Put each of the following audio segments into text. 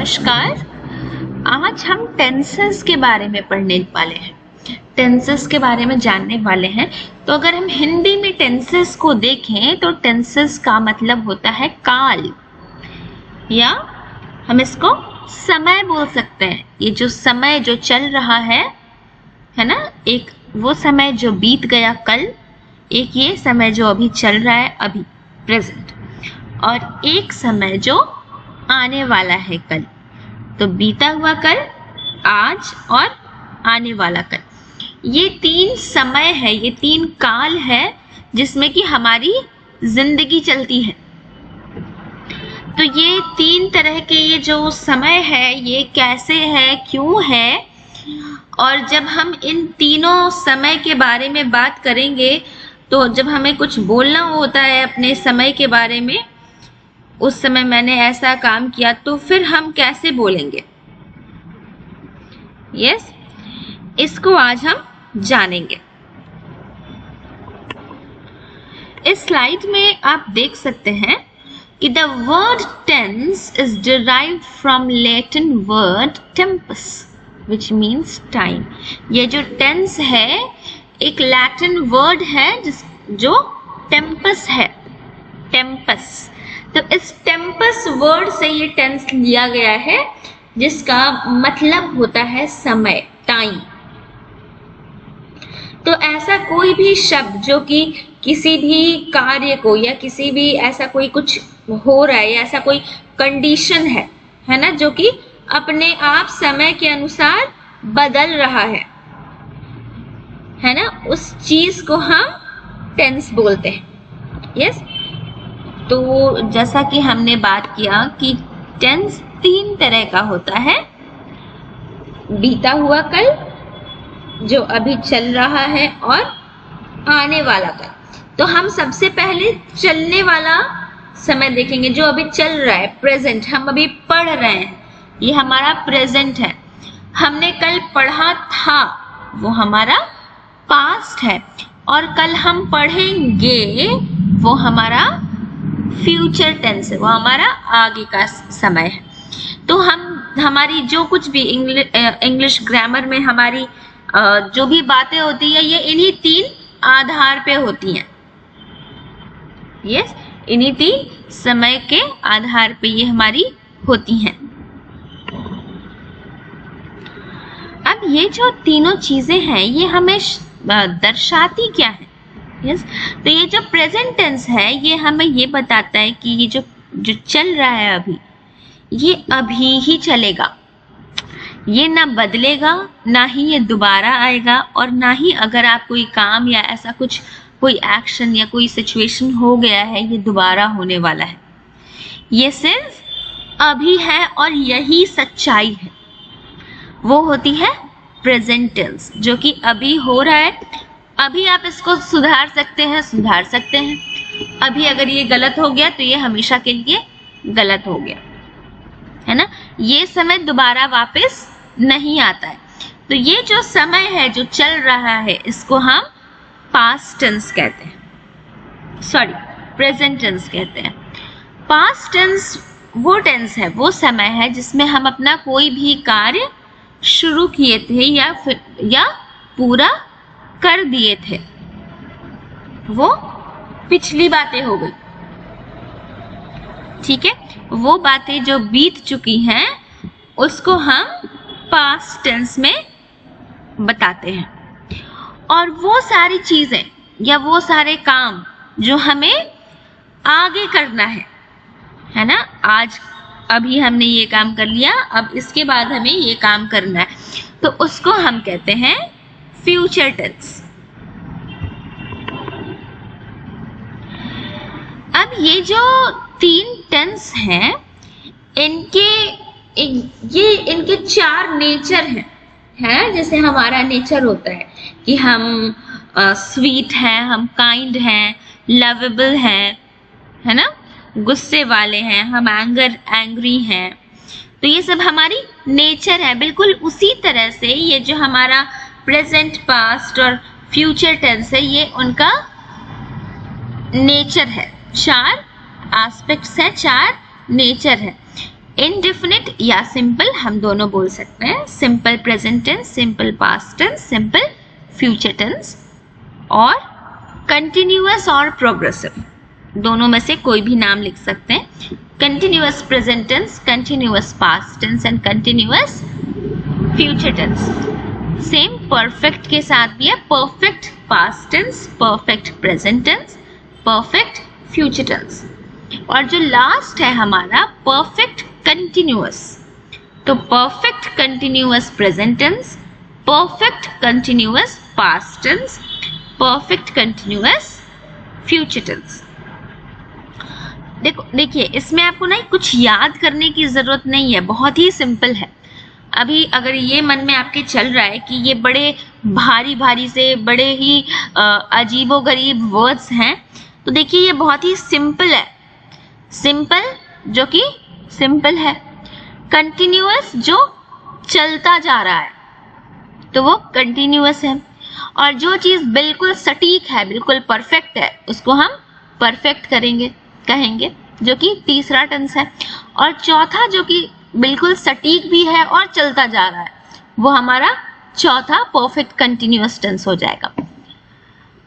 नमस्कार। आज हम टेंसेस के बारे में पढ़ने वाले हैं, टेंसेस के बारे में जानने वाले हैं। तो अगर हम हिंदी में टेंसेस को देखें तो टेंसेस का मतलब होता है काल, या हम इसको समय बोल सकते हैं। ये जो समय जो चल रहा है ना, एक वो समय जो बीत गया कल, एक ये समय जो अभी चल रहा है अभी प्रेजेंट, और एक समय जो आने वाला है कल। तो बीता हुआ कल, आज और आने वाला कल, ये तीन समय है, ये तीन काल है जिसमें कि हमारी जिंदगी चलती है। तो ये तीन तरह के ये जो समय है ये कैसे है, क्यों है, और जब हम इन तीनों समय के बारे में बात करेंगे तो जब हमें कुछ बोलना होता है अपने समय के बारे में, उस समय मैंने ऐसा काम किया, तो फिर हम कैसे बोलेंगे। यस, इसको आज हम जानेंगे। इस स्लाइड में आप देख सकते हैं कि the word tense is derived from Latin word tempus which means time. ये जो टेंस है एक लैटिन वर्ड है जो टेम्पस है, टेम्पस। तो इस टेम्पस वर्ड से ये टेंस लिया गया है जिसका मतलब होता है समय, टाइम। तो ऐसा कोई भी शब्द जो कि किसी भी कार्य को या किसी भी ऐसा कोई कुछ हो रहा है या ऐसा कोई कंडीशन है ना, जो कि अपने आप समय के अनुसार बदल रहा है ना, उस चीज को हम टेंस बोलते हैं। यस, तो जैसा कि हमने बात किया कि टेंस तीन तरह का होता है, बीता हुआ कल जो अभी चल रहा है और आने वाला कल। तो हम सबसे पहले चलने वाला समय देखेंगे जो अभी चल रहा है, प्रेजेंट। हम अभी पढ़ रहे हैं, ये हमारा प्रेजेंट है। हमने कल पढ़ा था, वो हमारा पास्ट है, और कल हम पढ़ेंगे वो हमारा फ्यूचर टेंस है, वो हमारा आगे का समय है। तो हमारी जो कुछ भी इंग्लिश ग्रामर में हमारी जो भी बातें होती है ये इन्हीं तीन आधार पे होती हैं। यस, इन्हीं तीन समय के आधार पे ये हमारी होती हैं। अब ये जो तीनों चीजें हैं ये हमें दर्शाती क्या है। यस, तो ये जो प्रेजेंट टेंस है ये हमें ये बताता है कि ये जो चल रहा है अभी, ये अभी ही चलेगा, ये ना बदलेगा, ना ही ये दोबारा आएगा, और ना ही अगर आप कोई काम या ऐसा कुछ कोई एक्शन या कोई सिचुएशन हो गया है ये दोबारा होने वाला है। ये सिर्फ अभी है और यही सच्चाई है, वो होती है प्रेजेंट टेंस, जो कि अभी हो रहा है। अभी आप इसको सुधार सकते हैं, अभी अगर ये गलत हो गया तो ये हमेशा के लिए गलत हो गया, है ना। ये समय दोबारा वापस नहीं आता है। तो ये जो समय है जो चल रहा है इसको हम पास्ट टेंस कहते हैं, सॉरी प्रेजेंट टेंस कहते हैं। पास्ट टेंस वो टेंस है, वो समय है जिसमें हम अपना कोई भी कार्य शुरू किए थे या पूरा कर दिए थे, वो पिछली बातें हो गई। ठीक है, वो बातें जो बीत चुकी हैं उसको हम पास्ट टेंस में बताते हैं। और वो सारी चीजें या वो सारे काम जो हमें आगे करना है ना, आज अभी हमने ये काम कर लिया, अब इसके बाद हमें ये काम करना है, तो उसको हम कहते हैं फ्यूचर टेंस। अब ये जो तीन टेंस हैं इनके चार नेचर हैं, जैसे हमारा नेचर होता है कि हम स्वीट हैं, हम काइंड हैं, लवेबल हैं, है ना, गुस्से वाले हैं, हम एंग्री हैं। तो ये सब हमारी नेचर है। बिल्कुल उसी तरह से ये जो हमारा प्रेजेंट, पास्ट और फ्यूचर टेंस है ये उनका नेचर है। चार एस्पेक्ट्स है, चार नेचर है। इनडेफिनिट या सिंपल हम दोनों बोल सकते हैं, simple present tense, simple past tense, simple future tense, और कंटिन्यूअस और प्रोग्रेसिव, दोनों में से कोई भी नाम लिख सकते हैं। Continuous present tense, continuous past tense and continuous future tense. Same perfect के साथ भी है, perfect past tense, perfect present tense, perfect future tense, और जो लास्ट है हमारा परफेक्ट कंटिन्यूअस। तो perfect continuous present tense, perfect continuous past tense, perfect continuous future tense. देखिए इसमें आपको ना कुछ याद करने की जरूरत नहीं है, बहुत ही सिंपल है। अभी अगर ये मन में आपके चल रहा है कि ये बड़े भारी भारी से बड़े ही अजीबोगरीब वर्ड्स हैं, तो देखिए ये बहुत ही सिंपल है। सिंपल जो कि सिंपल है, कंटिन्यूअस जो चलता जा रहा है तो वो कंटिन्यूअस है, और जो चीज बिल्कुल सटीक है, बिल्कुल परफेक्ट है, उसको हम परफेक्ट कहेंगे, जो कि तीसरा टेंस है। और चौथा जो कि बिल्कुल सटीक भी है और चलता जा रहा है, वो हमारा चौथा परफेक्ट कंटिन्यूअस टेंस हो जाएगा।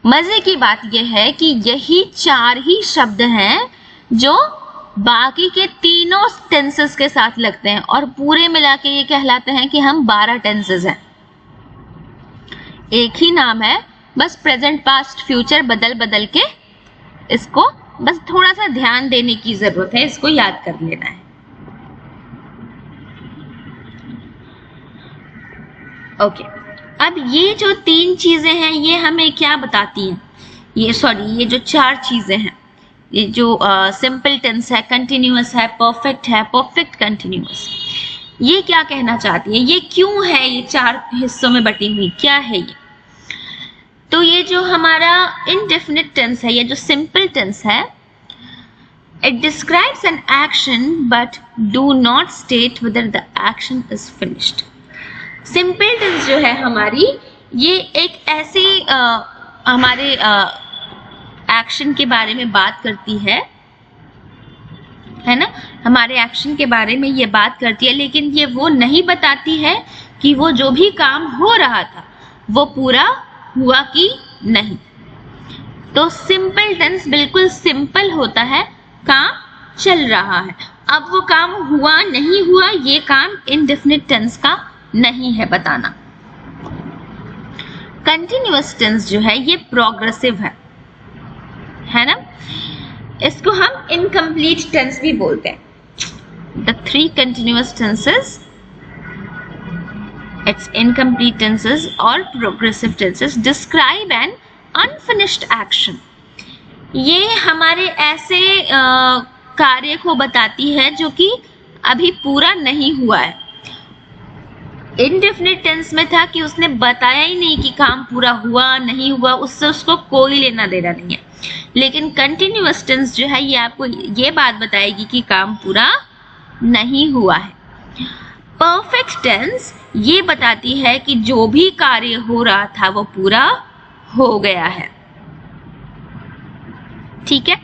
मजे की बात यह है कि यही 4 ही शब्द हैं जो बाकी के तीनों टेंसेस के साथ लगते हैं, और पूरे मिला के ये कहलाते हैं कि हम 12 टेंसेस हैं। एक ही नाम है, बस प्रेजेंट पास्ट फ्यूचर बदल बदल के, इसको बस थोड़ा सा ध्यान देने की जरूरत है, इसको याद कर लेना है। ओके, अब ये जो 3 चीजें हैं ये हमें क्या बताती हैं? ये जो 4 चीजें हैं, ये जो सिंपल टेंस है, कंटिन्यूअस है, परफेक्ट है, परफेक्ट कंटिन्यूअस, ये क्या कहना चाहती है? ये क्यों है ये 4 हिस्सों में बटी हुई, क्या है ये? तो ये जो हमारा इनडेफिनिट टेंस है, ये जो सिंपल टेंस है, it describes an action but do not state whether the action is finished. Simple tense जो है हमारी, ये एक ऐसी हमारे एक्शन के बारे में बात करती है ना, हमारे एक्शन के बारे में ये बात करती है, लेकिन ये वो नहीं बताती है कि वो जो भी काम हो रहा था वो पूरा हुआ कि नहीं। तो सिंपल टेंस बिल्कुल सिंपल होता है, काम चल रहा है। अब वो काम हुआ नहीं हुआ, ये काम इनडेफिनिट टेंस का नहीं है बताना। कंटिन्यूअस टेंस जो है ये प्रोग्रेसिव है ना, इसको हम इनकम्प्लीट टेंस भी बोलते हैं। The 3 continuous tenses, its incomplete tenses or progressive tenses describe an unfinished action. ये हमारे ऐसे कार्य को बताती है जो कि अभी पूरा नहीं हुआ है। इनडेफिनिट टेंस में था कि उसने बताया ही नहीं कि काम पूरा हुआ नहीं हुआ, उससे उसको कोई लेना देना नहीं है। लेकिन कंटिन्यूअस टेंस जो है ये आपको ये बात बताएगी कि काम पूरा नहीं हुआ है। परफेक्ट टेंस ये बताती है कि जो भी कार्य हो रहा था वो पूरा हो गया है। ठीक है,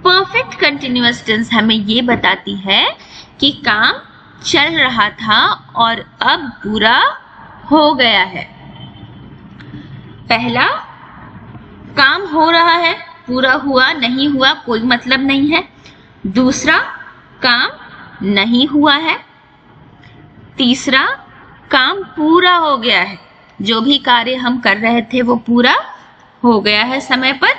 परफेक्ट कंटिन्यूअस टेंस हमें ये बताती है कि काम चल रहा था और अब पूरा हो गया है। पहला, काम हो रहा है, पूरा हुआ नहीं हुआ कोई मतलब नहीं है। दूसरा, काम नहीं हुआ है। तीसरा, काम पूरा हो गया है, जो भी कार्य हम कर रहे थे वो पूरा हो गया है समय पर।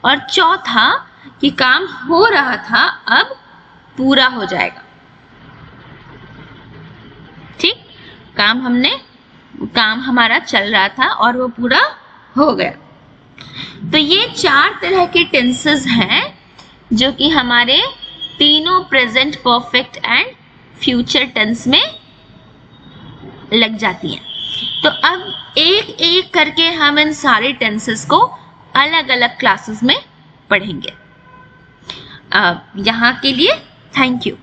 और चौथा, कि काम हो रहा था अब पूरा हो जाएगा। ठीक, काम हमारा चल रहा था और वो पूरा हो गया। तो ये 4 तरह के टेंसेस हैं जो कि हमारे तीनों present, perfect and future tense में लग जाती हैं। तो अब एक एक करके हम इन सारे टेंसेस को अलग अलग क्लासेस में पढ़ेंगे। यहाँ के लिए थैंक यू।